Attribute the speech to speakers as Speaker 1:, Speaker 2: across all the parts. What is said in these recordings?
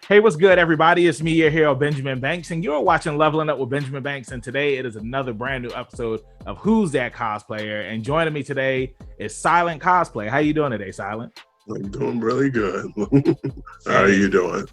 Speaker 1: Hey, what's good, everybody? It's me, your hero, Benjamin Banks, and you're watching Leveling Up with Benjamin Banks. And today it is another brand new episode of Who's That Cosplayer? And joining me today is Psylent Cosplay. How you doing today, Psylent?
Speaker 2: I'm doing really good. How are
Speaker 1: Hey,
Speaker 2: you doing?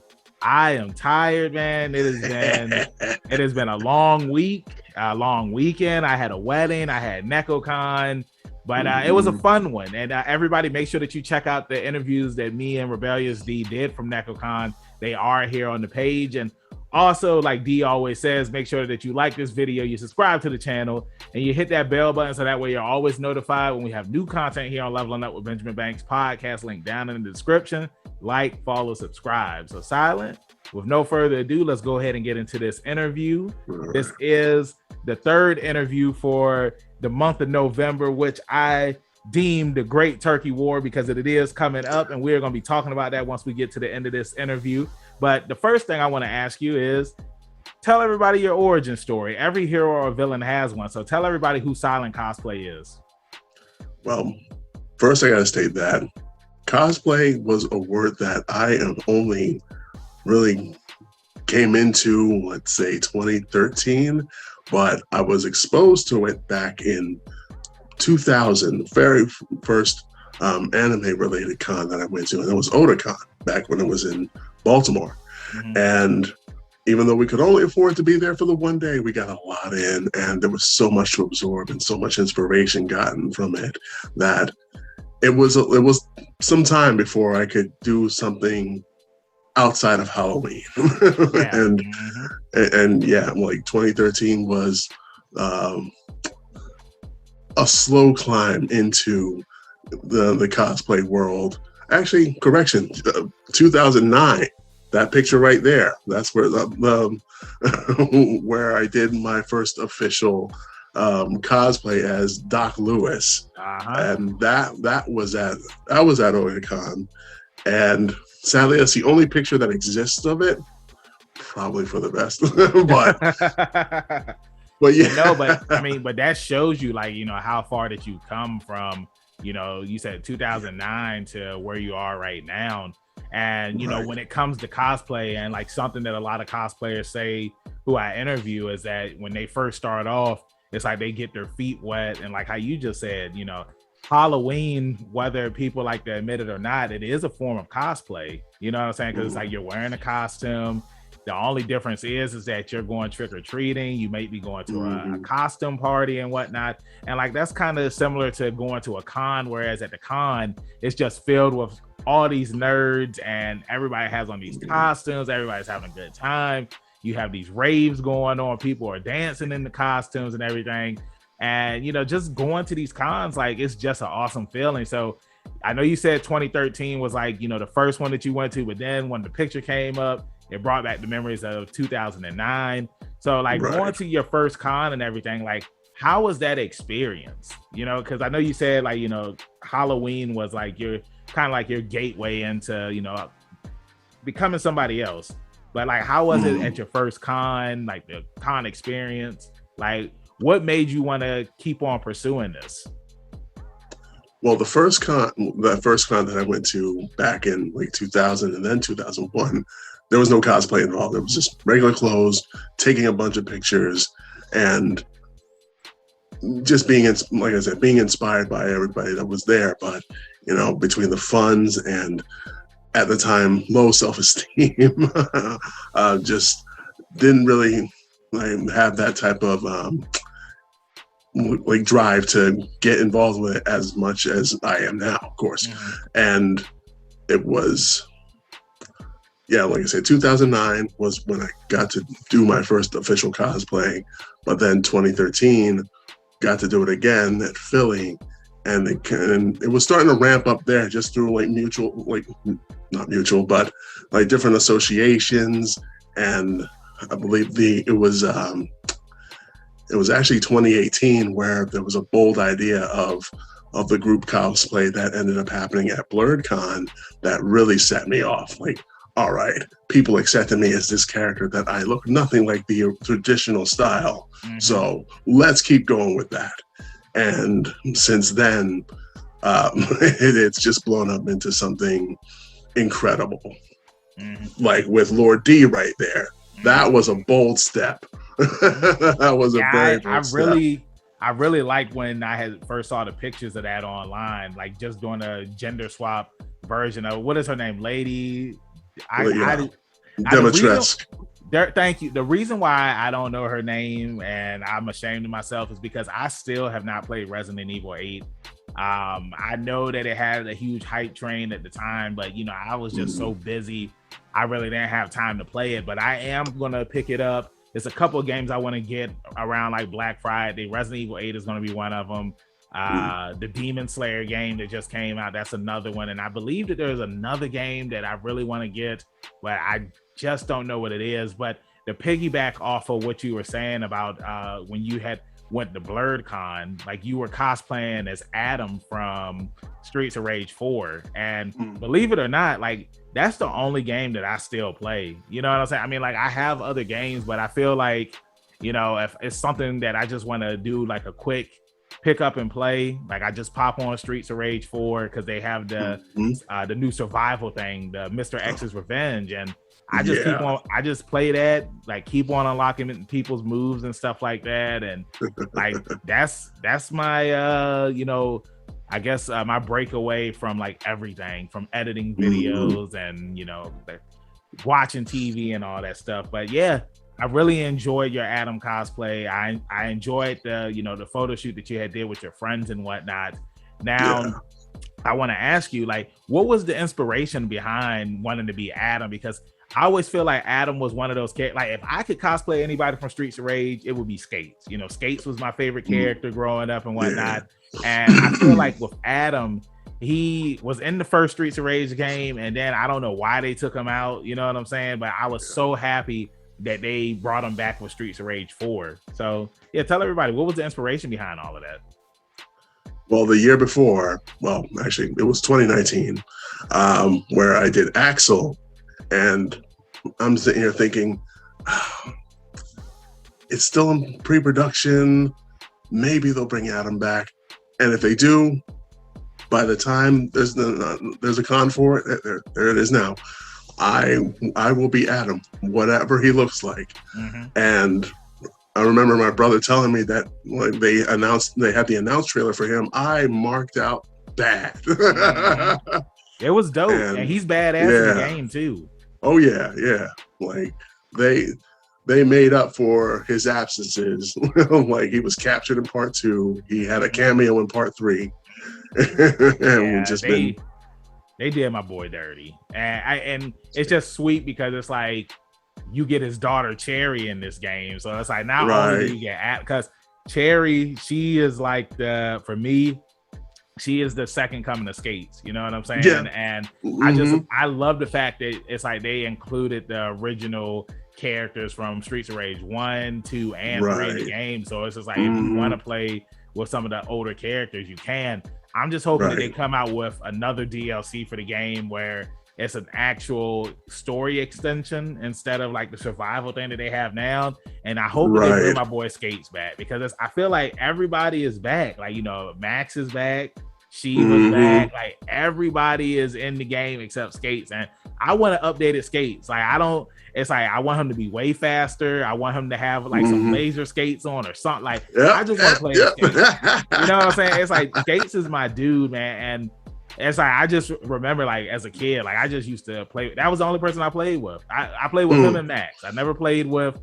Speaker 1: I am tired, man. It has been a long week, a long weekend. I had a wedding, I had NecoCon, but it was a fun one. And everybody, make sure that you check out the interviews that me and Rebellious D did from NecoCon. They are here on the page. And also, like D always says, make sure that you like this video, you subscribe to the channel, and you hit that bell button so that way you're always notified when we have new content here on Leveling Up with Benjamin Banks podcast. Link down in the description. Like, follow, subscribe. So Psylent, with no further ado, let's go ahead and get into this interview. This is the third interview for the month of November, which I deemed the Great Turkey War because it is coming up, and we're going to be talking about that once we get to the end of this interview. But the first thing I want to ask you is, tell everybody your origin story. Every hero or villain has one, so tell everybody who Psylent Cosplay is.
Speaker 2: Well, first I got to state that cosplay was a word that I am only really came into, let's say, 2013, but I was exposed to it back in 2000, the very first anime-related con that I went to, and it was Otakon, back when it was in Baltimore. And even though we could only afford to be there for the one day, we got a lot in, and there was so much to absorb and so much inspiration gotten from it that it was some time before I could do something outside of Halloween. And yeah, like 2013 was a slow climb into the cosplay world. Actually, correction, 2009. That picture right there. That's where where I did my first official cosplay as Doc Lewis, and that was at Otakon, and sadly, that's the only picture that exists of it. Probably for the best, but yeah,
Speaker 1: no, but I mean, but that shows you, like, you know, how far that you come from. You know, you said 2009 to where you are right now. And, you know, when it comes to cosplay, and like something that a lot of cosplayers say who I interview is that when they first start off, it's like they get their feet wet. And like how you just said, you know, Halloween, whether people like to admit it or not, it is a form of cosplay. You know what I'm saying? Because it's like you're wearing a costume. The only difference is that you're going trick-or-treating. You may be going to a costume party and whatnot. And like, that's kind of similar to going to a con, whereas at the con, it's just filled with all these nerds and everybody has on these costumes. Everybody's having a good time. You have these raves going on. People are dancing in the costumes and everything. And, you know, just going to these cons, like, it's just an awesome feeling. So I know you said 2013 was like, you know, the first one that you went to, but then when the picture came up, it brought back the memories of 2009. So like going to your first con and everything, like, how was that experience? You know, because I know you said, like, you know, Halloween was like your kind of like your gateway into, you know, becoming somebody else. But like, how was it at your first con, like the con experience? Like, what made you want to keep on pursuing this?
Speaker 2: Well, that first con that I went to back in like 2000 and then 2001, there was no cosplay involved. It was just regular clothes, taking a bunch of pictures, and just being, like I said, being inspired by everybody that was there. But, you know, between the funds and, at the time, low self-esteem, just didn't really have that type of like drive to get involved with it as much as I am now, of course. And it was, yeah, like I said, 2009 was when I got to do my first official cosplay, but then 2013 got to do it again at Philly, and it was starting to ramp up there just through like not mutual, but like different associations. And I believe it was actually 2018 where there was a bold idea of the group cosplay that ended up happening at BlurredCon that really set me off. Like, all right, people accepted me as this character that I look nothing like the traditional style. So let's keep going with that. And since then, it's just blown up into something incredible. like with Lord D right there. That was a bold step. That was a very bold step.
Speaker 1: I really like when I had first saw the pictures of that online, like just doing a gender swap version of, what is her name, Lady?
Speaker 2: Demetresque.
Speaker 1: Thank you. The reason why I don't know her name and I'm ashamed of myself is because I still have not played Resident Evil 8. I know that it had a huge hype train at the time, but I was just so busy. I really didn't have time to play it, but I am gonna pick it up. There's a couple of games I want to get around like Black Friday. Resident Evil 8 is going to be one of them. The Demon Slayer game that just came out, that's another one. And I believe that there's another game that I really want to get, but I just don't know what it is. But to piggyback off of what you were saying about when you went to BlurredCon, like you were cosplaying as Adam from Streets of Rage 4. And believe it or not, like that's the only game that I still play. You know what I'm saying? I mean, like I have other games, but I feel like, if it's something that I just want to do like a quick pick up and play, like I just pop on Streets of Rage 4 because they have the new survival thing, the Mr. X's Revenge, and I just play that, like keep on unlocking people's moves and stuff like that, and like that's my I guess my breakaway from like everything, from editing videos and watching TV and all that stuff. But yeah, I really enjoyed your Adam cosplay. I enjoyed the photo shoot that you had did with your friends and whatnot. Now, I want to ask you, like, what was the inspiration behind wanting to be Adam? Because I always feel like Adam was one of those characters. Like, if I could cosplay anybody from Streets of Rage, it would be Skates. Skates was my favorite character growing up and whatnot. And I feel like with Adam, he was in the first Streets of Rage game, and then I don't know why they took him out. You know what I'm saying? But I was so happy that they brought him back with Streets of Rage 4. So yeah, tell everybody, what was the inspiration behind all of that?
Speaker 2: Well, the year before, well, actually, it was 2019, where I did Axel, and I'm sitting here thinking, it's still in pre-production. Maybe they'll bring Adam back, and if they do, by the time there's a con for it, there it is now. I will be Adam, whatever he looks like. And I remember my brother telling me that when they had the announced trailer for him, I marked out bad.
Speaker 1: It was dope, and he's badass in the game too.
Speaker 2: Oh yeah. Like they made up for his absences. Like he was captured in part 2. He had a cameo in part 3. And
Speaker 1: they did my boy dirty, and it's just sweet because it's like you get his daughter Cherry in this game, so it's like not only do you get because Cherry, she is like for me, she is the second coming of Skates. You know what I'm saying? Yeah. And I love the fact that it's like they included the original characters from Streets of Rage 1, 2, and 3 in the game. So it's just like if you want to play with some of the older characters, you can. I'm just hoping that they come out with another DLC for the game where it's an actual story extension instead of like the survival thing that they have now. And I hope they bring my boy Skates back, because I feel like everybody is back. Like, Max is back, Shiva's back, like everybody is in the game except Skates. And I want to update Skates. Like I want him to be way faster. I want him to have like some laser skates on or something. Like I just want to play Skates. You know what I'm saying? It's like Skates is my dude, man. And it's like I just remember, like as a kid, like I just used to play. That was the only person I played with. I played with him and Max. I never played with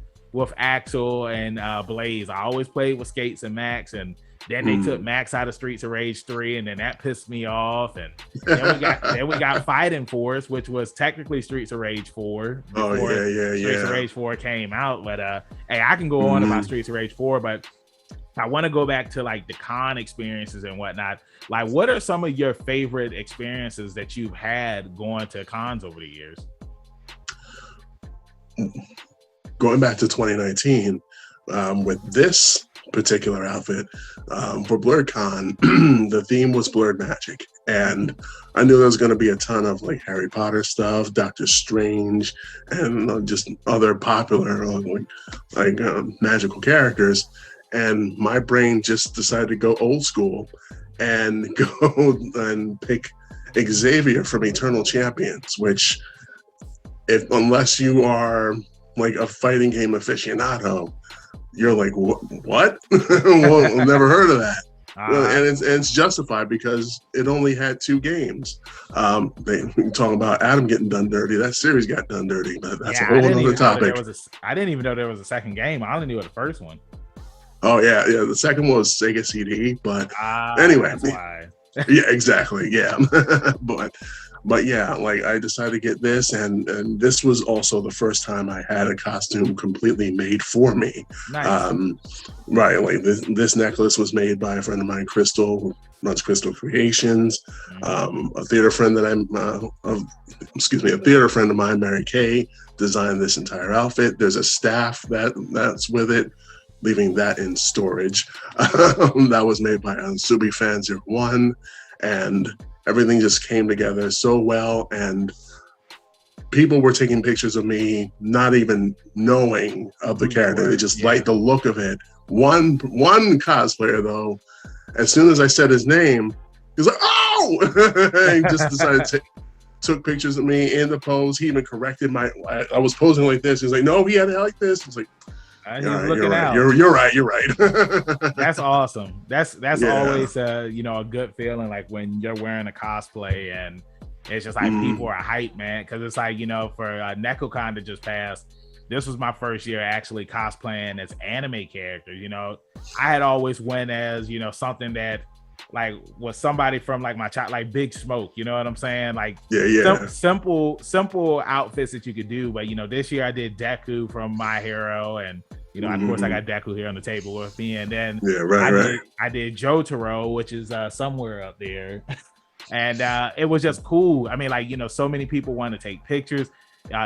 Speaker 1: Axel and Blaze. I always played with Skates and Max, and then they took Max out of Streets of Rage 3, and then that pissed me off. And then we got Fighting Force, which was technically Streets of Rage 4. Streets of Rage 4 came out. But hey, I can go on about Streets of Rage 4, but I want to go back to like the con experiences and whatnot. Like, what are some of your favorite experiences that you've had going to cons over the years?
Speaker 2: Going back to 2019, with this particular outfit, for BlurredCon, the theme was Blurred Magic. And I knew there was going to be a ton of like Harry Potter stuff, Doctor Strange, and just other popular magical characters. And my brain just decided to go old school and go and pick Xavier from Eternal Champions, which unless you are like a fighting game aficionado, you're like, what? Well, never heard of that. And it's justified because it only had 2 games. They talking about Adam getting done dirty. That series got done dirty, but that's a whole other topic.
Speaker 1: I didn't even know there was a second game. I only knew the first one.
Speaker 2: Oh yeah. The second one was Sega CD, but anyway, yeah, exactly, yeah. But yeah, like I decided to get this, and this was also the first time I had a costume completely made for me.
Speaker 1: Nice.
Speaker 2: Right, like this necklace was made by a friend of mine, Crystal, who runs Crystal Creations. A theater friend that a theater friend of mine, Mary Kay, designed this entire outfit. There's a staff that's with it, leaving that in storage. That was made by Subi Fan 01, and everything just came together so well, and people were taking pictures of me not even knowing of the character. They just liked the look of it. One cosplayer though, as soon as I said his name, he was like, "Oh!" He just decided to took pictures of me in the pose. He even corrected I was posing like this. He's like, "No, he had it like this." I was like,
Speaker 1: you're
Speaker 2: right. You're right.
Speaker 1: That's awesome. That's always a good feeling, like when you're wearing a cosplay and it's just like people are hyped, man. Because it's like, for NecoCon that just passed, this was my first year actually cosplaying as anime characters. I had always went as something that like was somebody from like my child, like Big Smoke, you know what I'm saying? Like simple outfits that you could do. But this year I did Deku from My Hero, and of course I got Deku here on the table with me, and then I did Jotaro, which is somewhere up there. And it was just cool. I mean, like, so many people want to take pictures.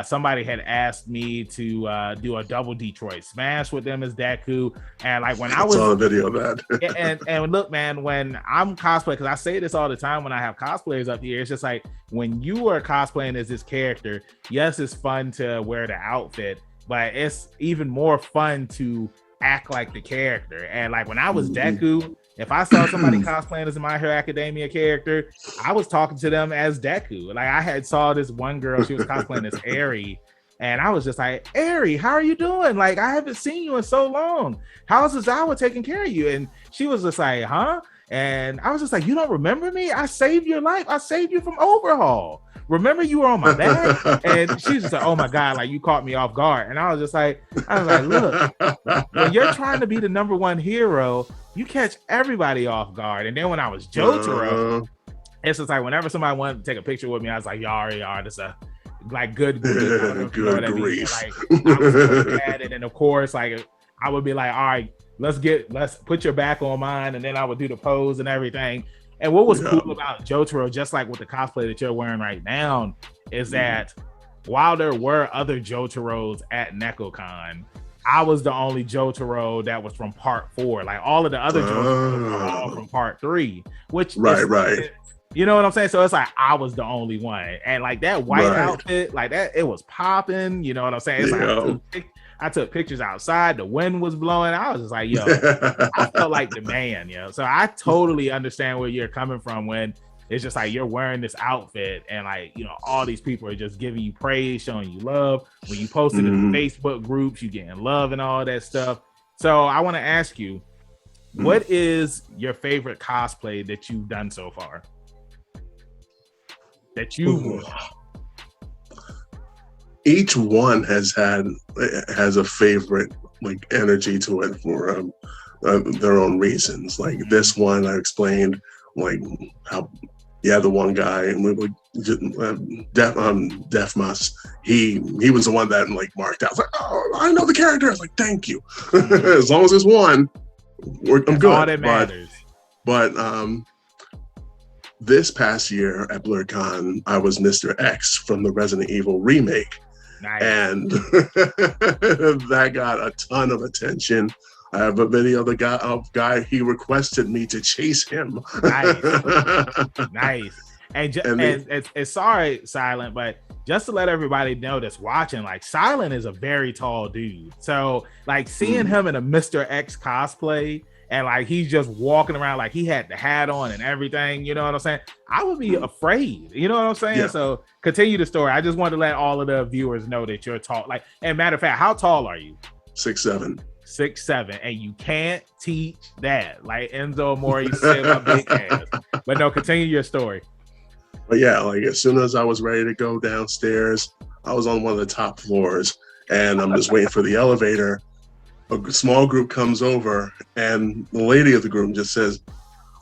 Speaker 1: Somebody had asked me to do a double Detroit Smash with them as Deku, and like when I saw
Speaker 2: a video of that.
Speaker 1: and look, man, when I'm cosplaying, because I say this all the time when I have cosplayers up here, it's just like when you are cosplaying as this character, yes, it's fun to wear the outfit, but it's even more fun to act like the character. And like when I was Deku, if I saw somebody cosplaying as a My Hero Academia character, I was talking to them as Deku. Like I had saw this one girl, she was cosplaying as Eri, and I was just like, "Eri, how are you doing? Like I haven't seen you in so long. How's Zawa taking care of you?" And she was just like, "Huh?" And I was just like, "You don't remember me? I saved your life. I saved you from Overhaul. Remember you were on my back?" And she's just like, "Oh my God, like you caught me off guard." And I was like, "Look, when you're trying to be the number one hero, you catch everybody off guard." And then when I was Jotaro, it's just like whenever somebody wanted to take a picture with me, I was like, "Yar, this a like good grief."
Speaker 2: Good grief.
Speaker 1: Like I was looking at it, and of course, like I would be like, "All right, let's put your back on mine," and then I would do the pose and everything. And what was cool about Jotaro, just like with the cosplay that you're wearing right now, is that while there were other Jotaros at NecoCon, I was the only Jotaro that was from part 4. Like all of the other Jotaros were all from part 3, which
Speaker 2: right.
Speaker 1: You know what I'm saying? So it's like I was the only one, and like that white outfit, like that, it was popping. You know what I'm saying? It's like I took pictures outside. The wind was blowing. I was just like, "Yo," I felt like the man. So I totally understand where you're coming from when it's just like you're wearing this outfit and like all these people are just giving you praise, showing you love. When you post it in the Facebook groups, you getting love and all that stuff. So I want to ask you, what is your favorite cosplay that you've done so far? That you
Speaker 2: each one has a favorite like energy to it for their own reasons. Like this one, I explained like how the one guy and we were Defmas. He was the one that like marked out. I was like, "Oh, I know the character." I was like, "Thank you." As long as it's one, I'm good.
Speaker 1: All that matters.
Speaker 2: But this past year at BlurCon, I was Mr. X from the Resident Evil remake.
Speaker 1: Nice.
Speaker 2: And that got a ton of attention. I have a video of the guy he requested me to chase him.
Speaker 1: Nice. And it's sorry, Psylent, but just to let everybody know that's watching, like Psylent is a very tall dude. So like seeing him in a Mr. X cosplay and like he's just walking around like he had the hat on and everything, you know what I'm saying? I would be afraid, you know what I'm saying?
Speaker 2: Yeah.
Speaker 1: So continue the story. I just want to let all of the viewers know that you're tall. Like, and matter of fact, how tall are you?
Speaker 2: 6'7".
Speaker 1: 6'7", and you can't teach that. Like Enzo Amore said, my big ass. But no, continue your story.
Speaker 2: But yeah, like as soon as I was ready to go downstairs, I was on one of the top floors, and I'm just waiting for the elevator. A small group comes over, and the lady of the group just says,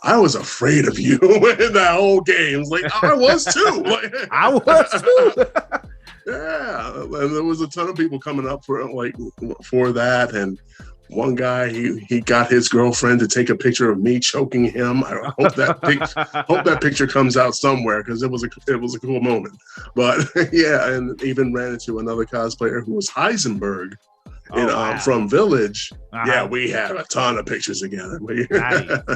Speaker 2: "I was afraid of you in that whole game." It's like I was too. Like,
Speaker 1: I was too.
Speaker 2: Yeah, and there was a ton of people coming up for that, and one guy he got his girlfriend to take a picture of me choking him. I hope that picture comes out somewhere because it was a cool moment. But yeah, and even ran into another cosplayer who was Heisenberg from Village. Yeah, we had a ton of pictures together.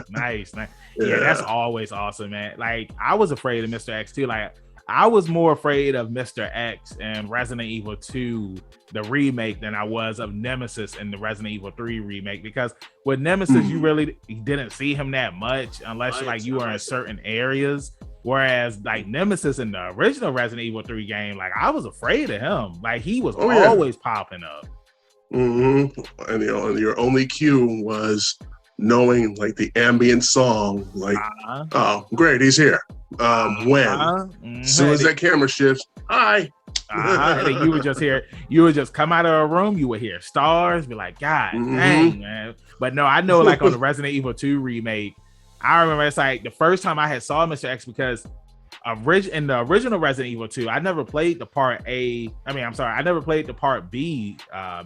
Speaker 1: Nice. Yeah, that's always awesome, man. Like I was afraid of Mr. X too. Like I was more afraid of Mr. X and Resident Evil 2, the remake, than I was of Nemesis in the Resident Evil 3 remake. Because with Nemesis, you really didn't see him that much unless you were in certain areas. Whereas like Nemesis in the original Resident Evil 3 game, like I was afraid of him. Like he was always popping up.
Speaker 2: Mm-hmm. And your only cue was knowing like the ambient song, like, oh, great, he's here. As soon as that camera shifts, hi.
Speaker 1: And then you would just come out of a room, you would hear stars, be like, God dang, man. But no, I know like on the Resident Evil 2 remake, I remember it's like the first time I had saw Mr. X because in the original Resident Evil 2, I never played the part I never played the part B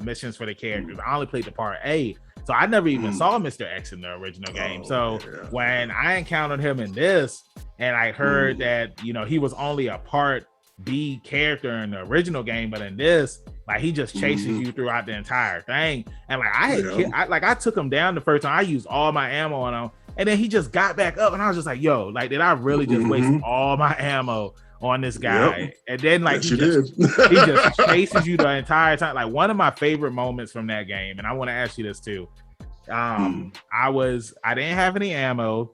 Speaker 1: missions for the characters. I only played the part A. So I never even saw Mr. X in the original game. So when I encountered him in this and I heard that, he was only a part B character in the original game, but in this, like he just chases you throughout the entire thing. And like I took him down the first time. I used all my ammo on him. And then he just got back up and I was just like, yo, like, did I really just waste all my ammo on this guy? Yep. And then like he just chases you the entire time. Like one of my favorite moments from that game, and I want to ask you this too. I didn't have any ammo.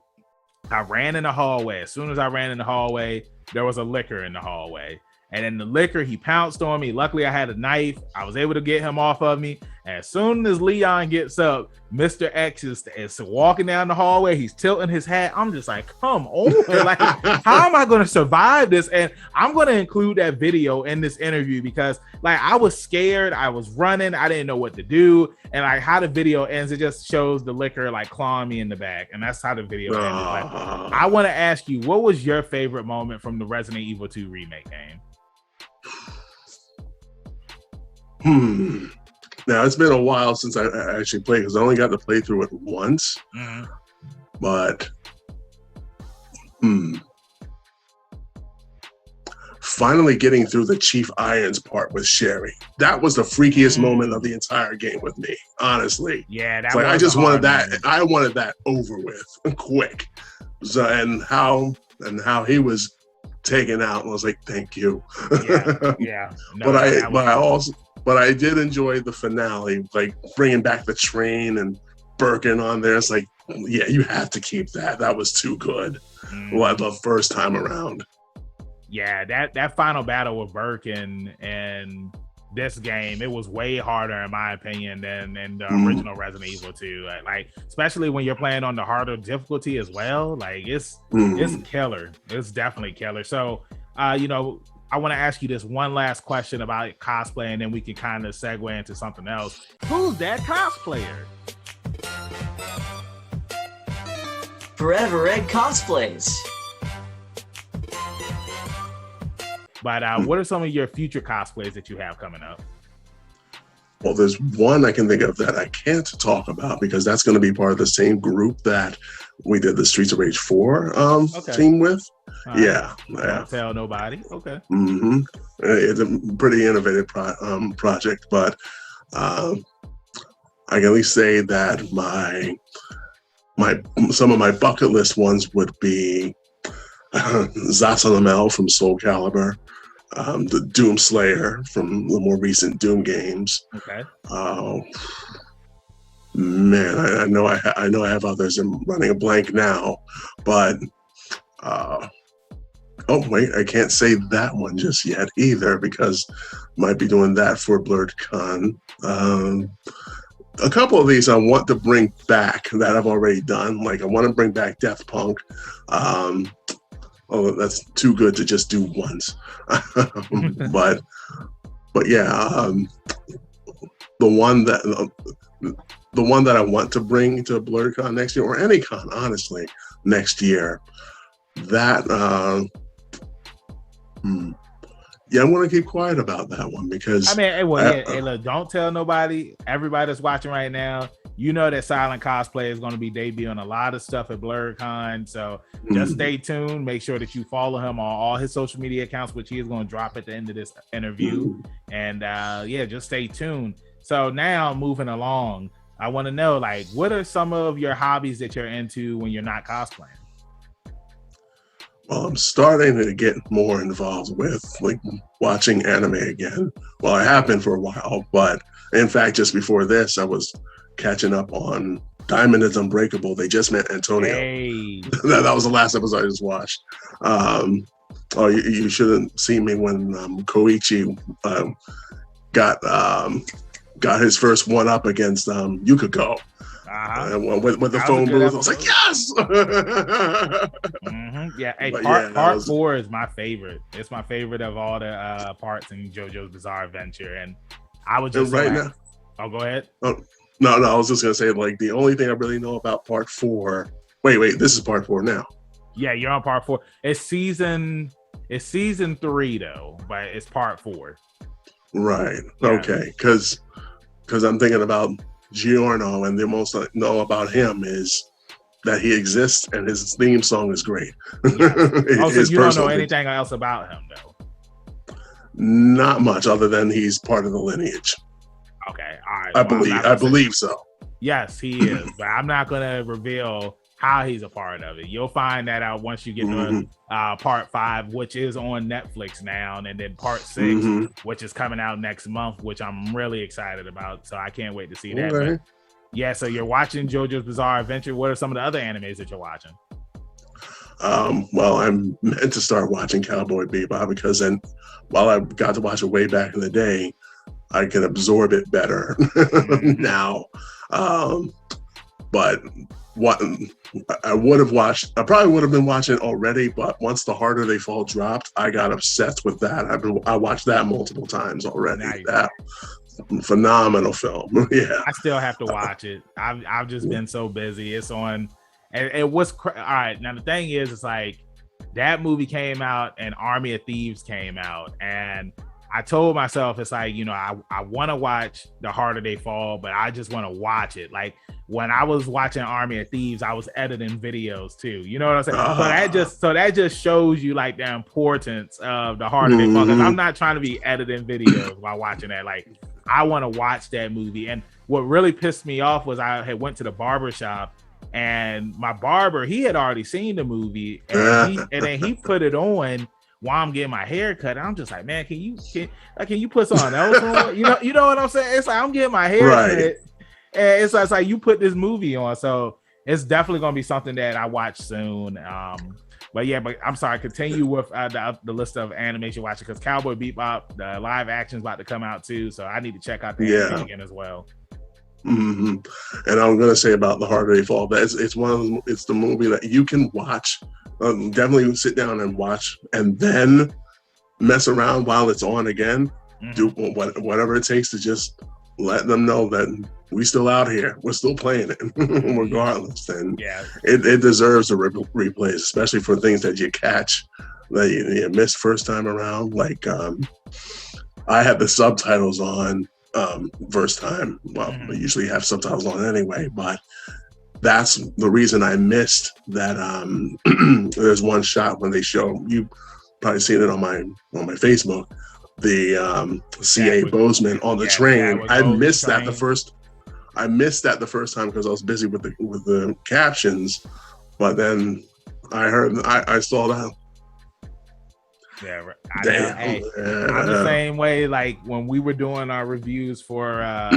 Speaker 1: I ran in the hallway. As soon as I ran in the hallway, there was a liquor in the hallway. And in the liquor, he pounced on me. Luckily, I had a knife. I was able to get him off of me. And as soon as Leon gets up, Mr. X is walking down the hallway. He's tilting his hat. I'm just like, come on. Like, how am I going to survive this? And I'm going to include that video in this interview because, like, I was scared. I was running. I didn't know what to do. And, like, how the video ends, it just shows the liquor, like, clawing me in the back. And that's how the video ended. Like, I want to ask you, what was your favorite moment from the Resident Evil 2 remake game?
Speaker 2: Now it's been a while since I actually played because I only got to play through it once. But finally getting through the Chief Irons part with Sherry, that was the freakiest moment of the entire game with me, honestly.
Speaker 1: Yeah,
Speaker 2: that was I just wanted that moment. I wanted that over with quick. So, and how he was taken out, and I was like, thank you.
Speaker 1: Yeah.
Speaker 2: No, but I did enjoy the finale, like bringing back the train and Birkin on there. It's like, yeah, you have to keep that. That was too good. Well, the first time around.
Speaker 1: Yeah, that final battle with Birkin and this game, it was way harder in my opinion than the original Resident Evil 2. Like especially when you're playing on the harder difficulty as well. Like it's killer. It's definitely killer. So I want to ask you this one last question about cosplay, and then we can kind of segue into something else. Who's that cosplayer?
Speaker 3: Forever Ed Cosplays.
Speaker 1: But what are some of your future cosplays that you have coming up?
Speaker 2: Well, there's one I can think of that I can't talk about because that's going to be part of the same group that we did the Streets of Rage 4 team with. Don't tell nobody. Okay. It's a pretty innovative project, but I can at least say that some of my bucket list ones would be Zasalamel from Soul Calibur, the Doom Slayer from the more recent Doom games.
Speaker 1: Okay.
Speaker 2: Man, I know I have others. I'm running a blank now, but oh wait, I can't say that one just yet either because might be doing that for BlurredCon. A couple of these I want to bring back that I've already done. Like I want to bring back Death Punk. Oh, that's too good to just do once. but yeah, the one that I want to bring to BlurredCon next year, or any con, honestly, next year, that yeah, I'm going to keep quiet about that one because
Speaker 1: I mean, hey, look, don't tell nobody. Everybody that's watching right now, you know that Psylent Cosplay is going to be debuting a lot of stuff at BlurredCon. So just stay tuned. Make sure that you follow him on all his social media accounts, which he is going to drop at the end of this interview. And yeah, just stay tuned. So now moving along, I want to know, like, what are some of your hobbies that you're into when you're not cosplaying?
Speaker 2: Well, I'm starting to get more involved with like watching anime again. Well, I have been for a while, but in fact, just before this, I was catching up on Diamond is Unbreakable. They just met Antonio.
Speaker 1: Hey.
Speaker 2: that was the last episode I just watched. Oh, you shouldn't see me when Koichi got his first one up against Yukiko. With the phone booth, I was like, yes.
Speaker 1: Yeah, hey, part 4 is my favorite. It's my favorite of all the parts in JoJo's Bizarre Adventure, and I was just
Speaker 2: now.
Speaker 1: Oh, go ahead.
Speaker 2: Oh, no, I was just gonna say, like, the only thing I really know about part 4. Wait, this is part 4 now.
Speaker 1: Yeah, you're on part 4. It's season 3 though, but it's part 4.
Speaker 2: Right. Yeah. Okay, because I'm thinking about Giorno, and the most I know about him is that he exists and his theme song is great.
Speaker 1: Yes. So you don't know anything else about him though?
Speaker 2: Not much, other than he's part of the lineage.
Speaker 1: Okay, all right.
Speaker 2: I believe so.
Speaker 1: Yes, he is, but I'm not gonna reveal how he's a part of it. You'll find that out once you get to part 5, which is on Netflix now, and then part 6, which is coming out next month, which I'm really excited about. So I can't wait to see that.
Speaker 2: Okay.
Speaker 1: But yeah, so you're watching JoJo's Bizarre Adventure. What are some of the other animes that you're watching?
Speaker 2: Well, I'm meant to start watching Cowboy Bebop because then, while I got to watch it way back in the day, I can absorb it better now. But what I probably would have been watching it already, but once The Harder They Fall dropped, I got obsessed with that. I watched that multiple times already. That phenomenal film. Yeah,
Speaker 1: I still have to watch it. I've just been so busy. It's on, and it was all right. Now the thing is, it's like that movie came out and Army of Thieves came out, and I told myself, it's like, you know, I want to watch The Harder They Fall, but I just want to watch it. Like when I was watching Army of Thieves, I was editing videos too. You know what I'm saying? So that just shows you like the importance of The Harder They Fall. Because I'm not trying to be editing videos while watching that. Like I want to watch that movie. And what really pissed me off was I had went to the barber shop, and my barber, he had already seen the movie, and then he put it on while I'm getting my hair cut. I'm just like, man, can you put something else on? You know what I'm saying? It's like I'm getting my hair cut, and it's like you put this movie on. So it's definitely gonna be something that I watch soon. But I'm sorry. Continue with the list of animation watching, because Cowboy Bebop, the live action, is about to come out too. So I need to check out the anime again as well.
Speaker 2: And I'm gonna say about The Harder They Fall, that it's the movie that you can watch. Definitely sit down and watch, and then mess around while it's on again. Do whatever it takes to just let them know that we still out here. We're still playing it, regardless. And it deserves the replays, especially for things that you catch that you missed first time around. Like I had the subtitles on first time. Well, I usually have subtitles on anyway, but that's the reason I missed that. There's one shot when they show, you probably seen it on my Facebook, the C.A. Bozeman on the train. I missed that the first time because I was busy with the captions, but then I saw that.
Speaker 1: Yeah, damn. Hey, I'm the same way. Like when we were doing our reviews for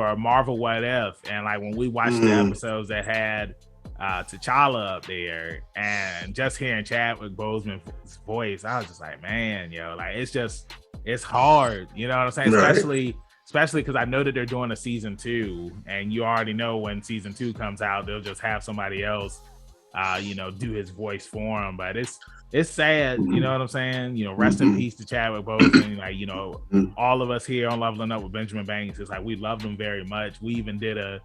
Speaker 1: for Marvel What If, and like when we watched the episodes that had T'Challa up there, and just hearing Chadwick Boseman's voice, I was just like, man, yo, like it's hard, you know what I'm saying?
Speaker 2: Right.
Speaker 1: Especially because I know that they're doing a season 2, and you already know when season 2 comes out, they'll just have somebody else, do his voice for him. But it's sad, you know what I'm saying? You know, rest in peace to Chadwick Boseman. Like, you know, all of us here on Leveling Up with Benjamin Banks, it's like we loved him very much. We even did a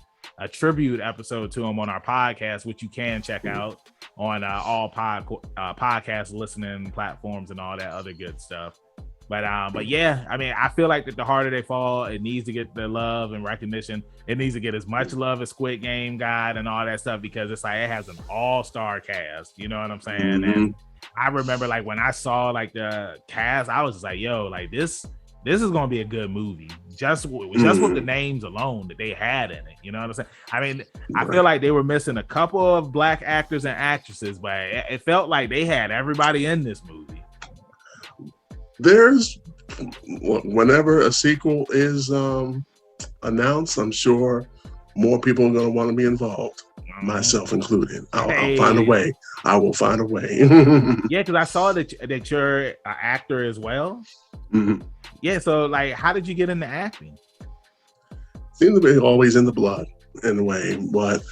Speaker 1: tribute episode to him on our podcast, which you can check out on all podcast listening platforms and all that other good stuff. But yeah, I mean, I feel like that the harder they fall, it needs to get the love and recognition. It needs to get as much love as Squid Game got and all that stuff, because it's like it has an all-star cast. You know what I'm saying? And I remember like when I saw like the cast, I was just like, yo, like this is gonna be a good movie. Just with the names alone that they had in it. You know what I'm saying? I mean, I feel like they were missing a couple of black actors and actresses, but it felt like they had everybody in this movie.
Speaker 2: There's, whenever a sequel is announced, I'm sure more people are going to want to be involved, myself included. I'll find a way. I will find a way.
Speaker 1: Yeah, because I saw that you're an actor as well. Yeah, so like, how did you get into acting?
Speaker 2: Seems to be always in the blood in a way, but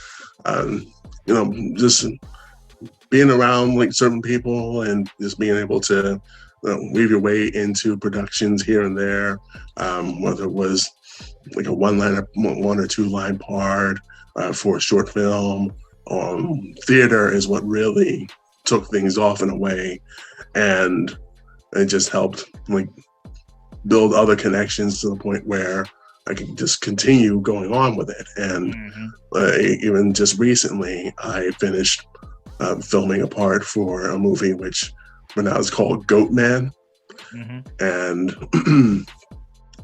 Speaker 2: just being around like certain people and just being able to weave your way into productions here and there, whether it was like a one or two line part for a short film. Theater is what really took things off in a way, and it just helped like build other connections to the point where I can just continue going on with it. And even just recently, I finished filming a part for a movie which now is called Goat Man. And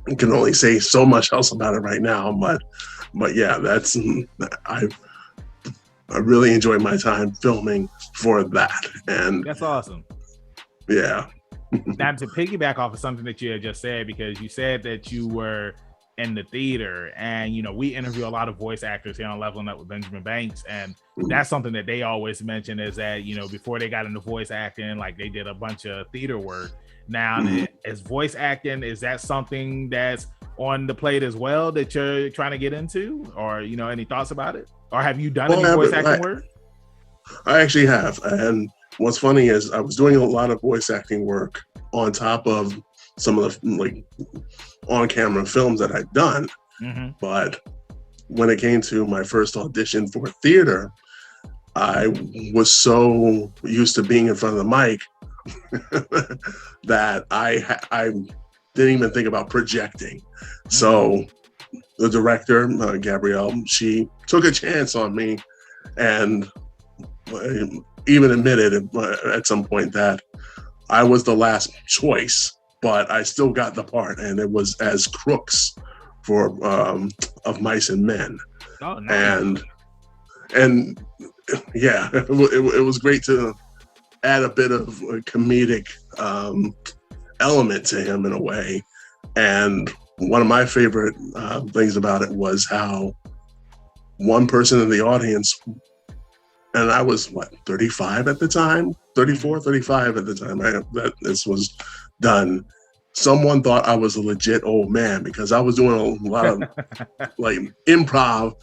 Speaker 2: I can only say so much else about it right now, but yeah, that's I really enjoyed my time filming for that, and
Speaker 1: that's awesome.
Speaker 2: Yeah.
Speaker 1: Now, to piggyback off of something that you had just said, because you said that you were in the theater, and you know, we interview a lot of voice actors here on Leveling Up with Benjamin Banks, and that's something that they always mention is that, you know, before they got into voice acting, like they did a bunch of theater work. Now, as voice acting, is that something that's on the plate as well that you're trying to get into, or you know, any thoughts about it, or have you done any voice acting work?
Speaker 2: I actually have, and what's funny is I was doing a lot of voice acting work on top of some of the like on-camera films that I'd done. But when it came to my first audition for theater, I was so used to being in front of the mic that I didn't even think about projecting. So the director, Gabrielle, she took a chance on me, and even admitted at some point that I was the last choice, but I still got the part, and it was as Crooks for Of Mice and Men.
Speaker 1: Oh, nice.
Speaker 2: And yeah, it was great to add a bit of a comedic element to him in a way. And one of my favorite things about it was how one person in the audience, and I was 35 at the time, 34, 35 at the time that this was done. Someone thought I was a legit old man because I was doing a lot of like improv,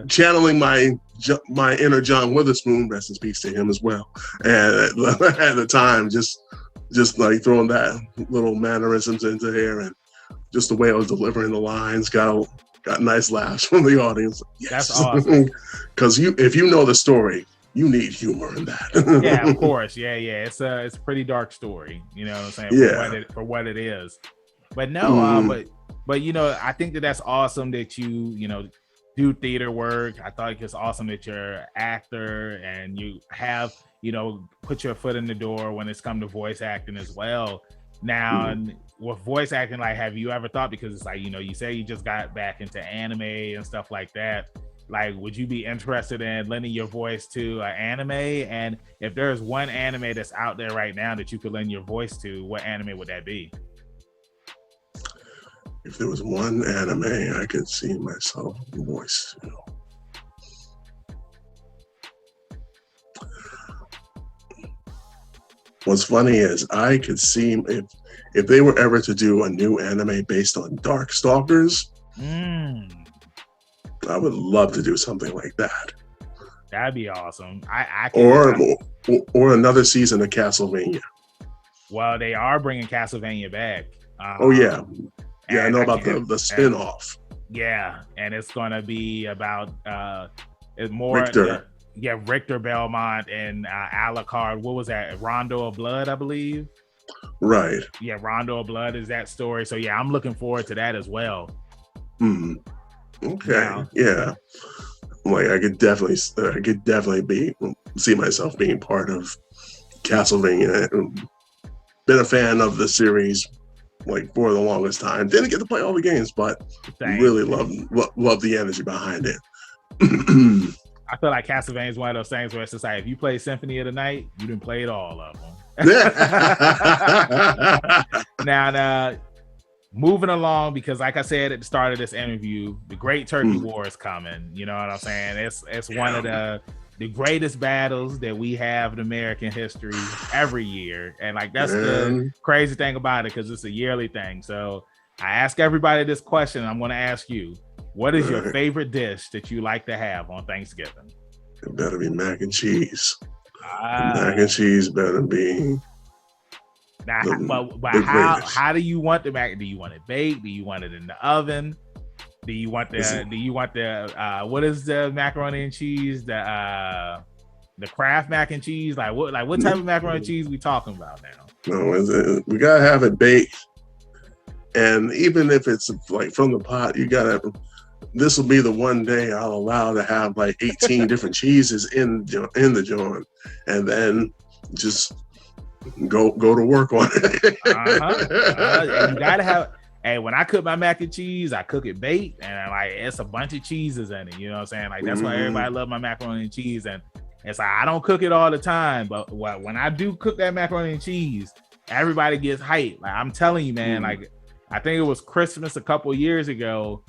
Speaker 2: channeling my inner John Witherspoon, rest in peace to him as well. And at the time, just like throwing that little mannerisms into there, and just the way I was delivering the lines got nice laughs from the audience. Yes.
Speaker 1: That's awesome.
Speaker 2: Because if you know the story, you need humor in that.
Speaker 1: Yeah, of course. Yeah. It's a pretty dark story. You know what I'm saying? For what it is. But no, but you know, I think that's awesome that you know, do theater work. I thought it's awesome that you're an actor and you have, you know, put your foot in the door when it's come to voice acting as well. Now, with voice acting, like, have you ever thought, because it's like, you know, you say you just got back into anime and stuff like that. Like, would you be interested in lending your voice to an anime? And if there's one anime that's out there right now that you could lend your voice to, what anime would that be?
Speaker 2: If there was one anime I could see myself voice, what's funny is I could see if they were ever to do a new anime based on Darkstalkers, I would love to do something like that.
Speaker 1: That'd be awesome.
Speaker 2: Or another season of Castlevania.
Speaker 1: Well, they are bringing Castlevania back.
Speaker 2: I know about the spin-off.
Speaker 1: Yeah, and it's gonna be about it's more
Speaker 2: Richter.
Speaker 1: Richter Belmont and Alucard. What was that? Rondo of Blood, I believe.
Speaker 2: Right.
Speaker 1: Yeah, Rondo of Blood is that story. So yeah, I'm looking forward to that as well.
Speaker 2: Okay. Yeah. Like I could definitely see myself being part of Castlevania. Been a fan of the series like for the longest time. Didn't get to play all the games, but really love the energy behind it.
Speaker 1: I feel like Castlevania is one of those things where it's just like if you play Symphony of the Night, you didn't play all of them. Now, moving along, because like I said at the start of this interview, the Great Turkey War is coming. You know what I'm saying? It's one of the greatest battles that we have in American history every year. And like that's the crazy thing about it, because it's a yearly thing. So I ask everybody this question. I'm going to ask you, what is your favorite dish that you like to have on Thanksgiving?
Speaker 2: It better be mac and cheese. Mac and cheese better be.
Speaker 1: Now, but how do you want the mac? Do you want it baked? Do you want it in the oven? Do you want the what is the macaroni and cheese? The Kraft mac and cheese? Like what type of macaroni and cheese we talking about now?
Speaker 2: No, we gotta have it baked. And even if it's like from the pot, this will be the one day I'll allow to have like 18 different cheeses in the joint, and then just go to work on it.
Speaker 1: You gotta have. Hey, when I cook my mac and cheese, I cook it baked, and it's a bunch of cheeses in it. You know what I'm saying? Like that's why everybody love my macaroni and cheese. And it's like I don't cook it all the time, but when I do cook that macaroni and cheese, everybody gets hyped. Like I'm telling you, man. Like I think it was Christmas a couple of years ago.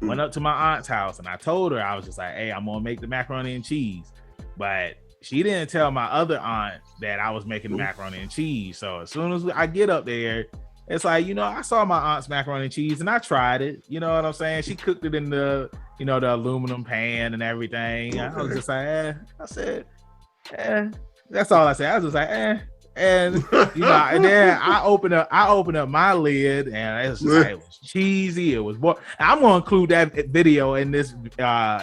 Speaker 1: Went up to my aunt's house and I told her, I was just like, hey, I'm gonna make the macaroni and cheese. But she didn't tell my other aunt that I was making the macaroni and cheese. So as soon as I get up there, it's like, I saw my aunt's macaroni and cheese and I tried it. You know what I'm saying? She cooked it in the, the aluminum pan and everything. I was just like, I said, that's all I said. I was just like, And and then I open up my lid, and it's just like, it was cheesy. It was more. I'm gonna include that video in this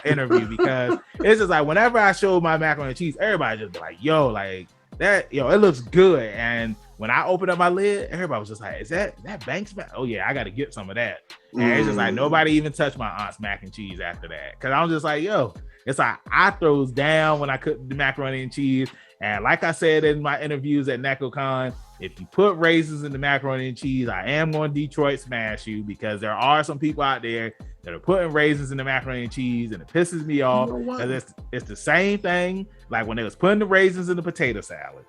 Speaker 1: interview because it's just like whenever I show my macaroni and cheese, everybody just be like, "Yo, like that, it looks good." And when I opened up my lid, everybody was just like, "Is that Banks mac? Oh yeah, I got to get some of that." And it's just like nobody even touched my aunt's mac and cheese after that, because I'm just like, "Yo, it's like I throws down when I cook the macaroni and cheese." And like I said in my interviews at NecoCon, if you put raisins in the macaroni and cheese, I am going to Detroit smash you, because there are some people out there that are putting raisins in the macaroni and cheese, and it pisses me off because it's the same thing like when they was putting the raisins in the potato salad.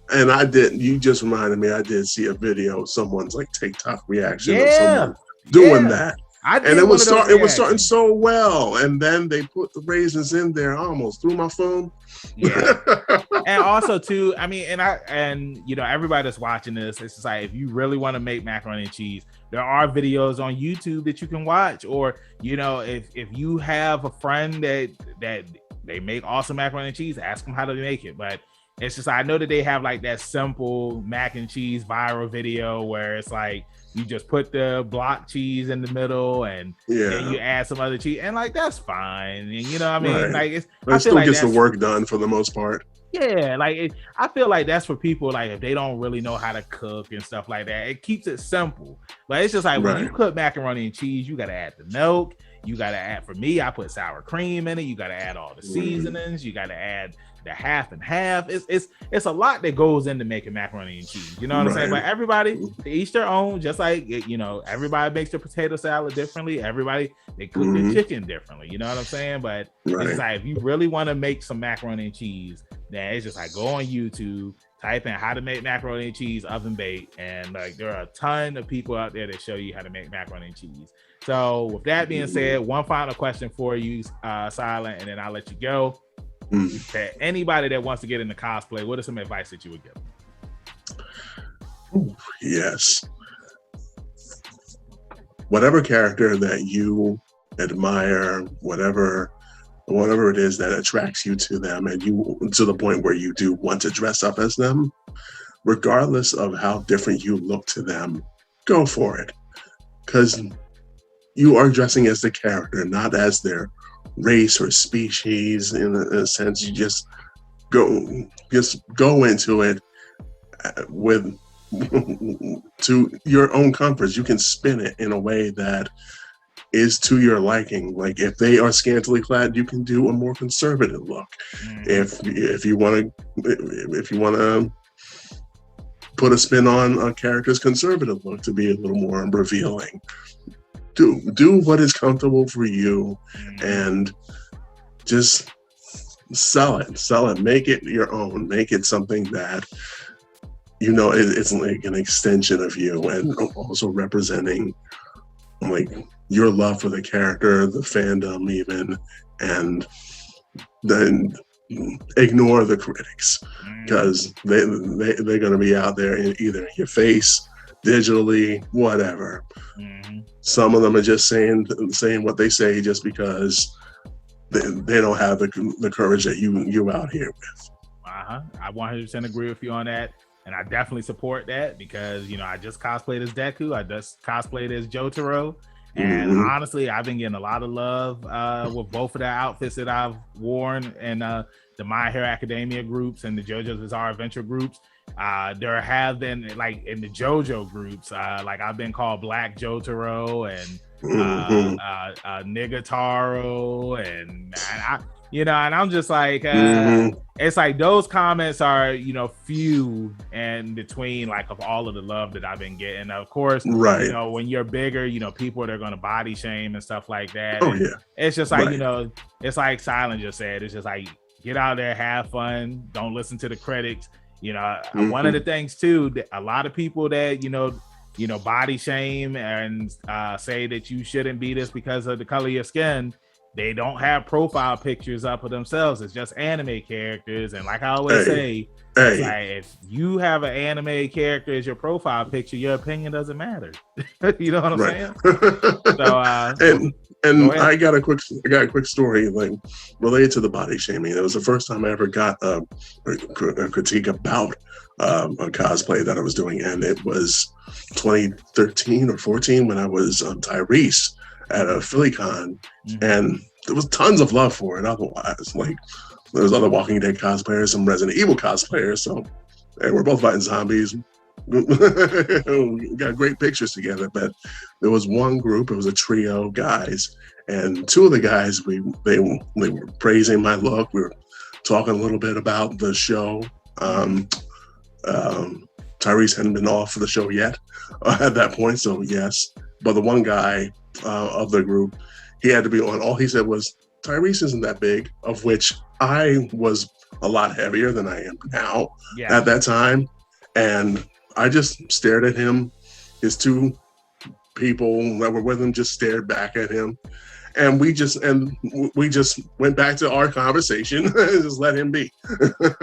Speaker 2: And you just reminded me, I did see a video of someone's like TikTok reaction of someone doing that. And it was starting so well, and then they put the raisins in there. I almost threw my phone.
Speaker 1: Yeah. And also too, I mean, and everybody that's watching this, it's just like, if you really want to make macaroni and cheese, there are videos on YouTube that you can watch, or if you have a friend that they make awesome macaroni and cheese, ask them how to make it. But it's just, I know that they have like that simple mac and cheese viral video where it's like you just put the block cheese in the middle and then you add some other cheese, and like that's fine. And what I mean, like it
Speaker 2: still gets the work done for the most part.
Speaker 1: Yeah, like I feel like that's for people like if they don't really know how to cook and stuff like that. It keeps it simple. But it's just like when you cook macaroni and cheese, you gotta add the milk. You gotta add, for me, I put sour cream in it. You gotta add all the seasonings. You gotta add the half and half. It's a lot that goes into making macaroni and cheese. You know what I'm saying? But everybody, they each their own. Just like everybody makes their potato salad differently. Everybody, they cook their chicken differently. You know what I'm saying? But it's like if you really want to make some macaroni and cheese, then it's just like go on YouTube, type in how to make macaroni and cheese oven baked, and like there are a ton of people out there that show you how to make macaroni and cheese. So with that being said, one final question for you, Silent, and then I'll let you go. That anybody that wants to get into cosplay, what is some advice that you would give?
Speaker 2: Yes. Whatever character that you admire, whatever it is that attracts you to them, and you to the point where you do want to dress up as them, regardless of how different you look to them, go for it. Because you are dressing as the character, not as their race or species. In a sense, you just go into it with to your own comforts. You can spin it in a way that is to your liking. Like if they are scantily clad, you can do a more conservative look. If you want to put a spin on a character's conservative look to be a little more revealing, do what is comfortable for you, and just sell it, make it your own, make it something that it's like an extension of you, and also representing like your love for the character, the fandom even, and then ignore the critics, because they're going to be out there either in your face, digitally, whatever. Some of them are just saying what they say just because they don't have the courage that you out here with.
Speaker 1: I 100% agree with you on that. And I definitely support that, because, I just cosplayed as Deku. I just cosplayed as Jotaro. And honestly, I've been getting a lot of love with both of the outfits that I've worn, and the My Hero Academia groups and the JoJo's Bizarre Adventure groups. There have been, like, in the JoJo groups, like I've been called Black Jotaro and Nigataro, and I'm just like, it's like those comments are, few and between, like, of all of the love that I've been getting. Of course,
Speaker 2: right.
Speaker 1: When you're bigger, people that are going to body shame and stuff like that.
Speaker 2: Oh, yeah.
Speaker 1: It's just like, it's like Silent just said, it's just like, get out there, have fun. Don't listen to the critics. One of the things too, a lot of people that, body shame and say that you shouldn't be this because of the color of your skin, they don't have profile pictures up of themselves. It's just anime characters. And like I always say, it's like, if you have an anime character as your profile picture, your opinion doesn't matter. You know what I'm saying? So,
Speaker 2: and I got a quick story, like, related to the body shaming. It was the first time I ever got a critique about a cosplay that I was doing, and it was 2013 or 14 when I was Tyrese at a PhillyCon, and there was tons of love for it. Otherwise, like, there was other Walking Dead cosplayers, some Resident Evil cosplayers, so we're both fighting zombies. We got great pictures together. But there was one group, it was a trio of guys, and two of the guys, they were praising my look. We were talking a little bit about the show. Tyrese hadn't been off for the show yet at that point, so yes. But the one guy of the group, he had to be on. All he said was, Tyrese isn't that big, of which I was a lot heavier than I am now at that time. And I just stared at him. His two people that were with him just stared back at him. And we just went back to our conversation and just let him be.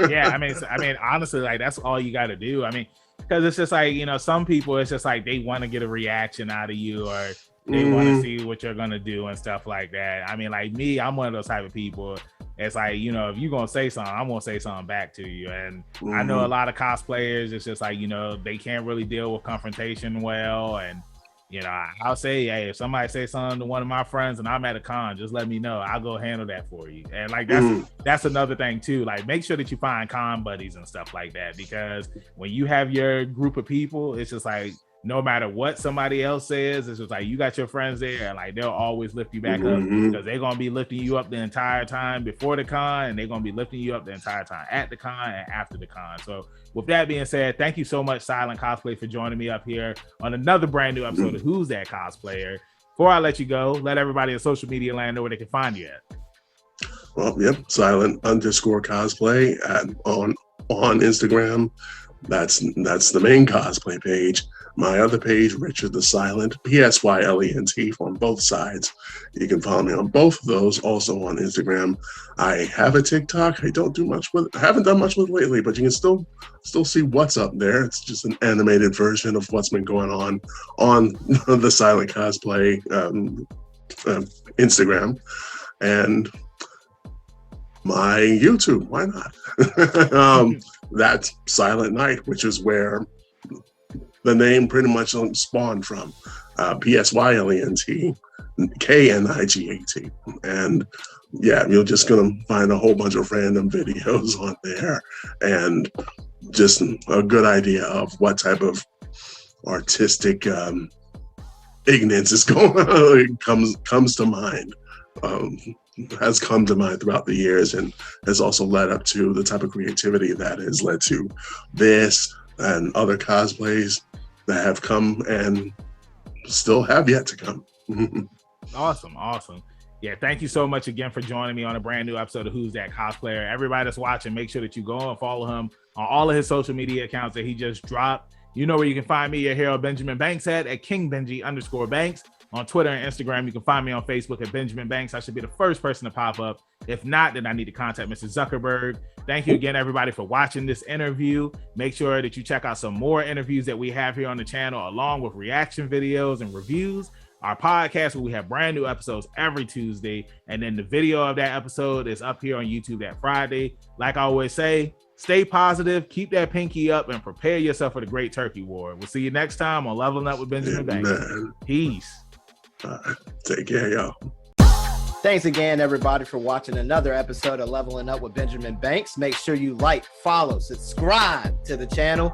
Speaker 1: Yeah, I mean, honestly, like, that's all you got to do. I mean, because it's just like, some people, it's just like they want to get a reaction out of you, or they want to see what you're going to do and stuff like that. I mean, like me, I'm one of those type of people. It's like, if you're going to say something, I'm going to say something back to you. And I know a lot of cosplayers, it's just like, they can't really deal with confrontation well. And, I'll say, hey, if somebody say something to one of my friends and I'm at a con, just let me know. I'll go handle that for you. And like, that's another thing too. Like, make sure that you find con buddies and stuff like that, because when you have your group of people, it's just like, no matter what somebody else says, it's just like, you got your friends there, and like, they'll always lift you back up, because they're going to be lifting you up the entire time before the con, and they're going to be lifting you up the entire time at the con and after the con. So with that being said, thank you so much, Psylent Cosplay, for joining me up here on another brand new episode of Who's That Cosplayer. Before I let you go, let everybody in social media land know where they can find you at.
Speaker 2: Well, yep, Psylent_Cosplay on on Instagram. That's the main cosplay page. My other page, Richard the Silent, Psylent, on both sides. You can follow me on both of those. Also on Instagram. I have a TikTok. I don't do much with. I haven't done much with it lately, but you can still see what's up there. It's just an animated version of what's been going on the Psylent Cosplay Instagram, and my YouTube. Why not? That's Psylent Night, which is where the name pretty much spawned from. Psylent Knigat, and yeah, you're just gonna find a whole bunch of random videos on there, and just a good idea of what type of artistic ignorance is comes to mind. Has come to mind throughout the years, and has also led up to the type of creativity that has led to this and other cosplays that have come and still have yet to come.
Speaker 1: Awesome. Yeah, thank you so much again for joining me on a brand new episode of Who's That Cosplayer. Everybody that's watching, make sure that you go and follow him on all of his social media accounts that he just dropped. You know where you can find me, your hero Benjamin Banks at KingBenji_Banks. On Twitter and Instagram, you can find me on Facebook at Benjamin Banks. I should be the first person to pop up. If not, then I need to contact Mr. Zuckerberg. Thank you again, everybody, for watching this interview. Make sure that you check out some more interviews that we have here on the channel, along with reaction videos and reviews. Our podcast, where we have brand new episodes every Tuesday. And then the video of that episode is up here on YouTube that Friday. Like I always say, stay positive, keep that pinky up, and prepare yourself for the Great Turkey War. We'll see you next time on Leveling Up with Benjamin Banks. Peace.
Speaker 2: Take care, y'all.
Speaker 4: Thanks again, everybody, for watching another episode of Leveling Up with Benjamin Banks. Make sure you like, follow, subscribe to the channel.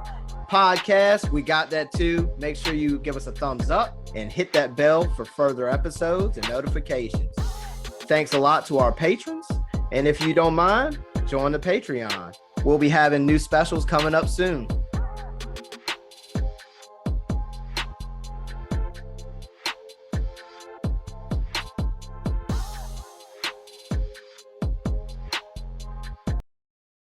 Speaker 4: Podcast, we got that too. Make sure you give us a thumbs up and hit that bell for further episodes and notifications. Thanks a lot to our patrons. And if you don't mind, join the Patreon. We'll be having new specials coming up soon.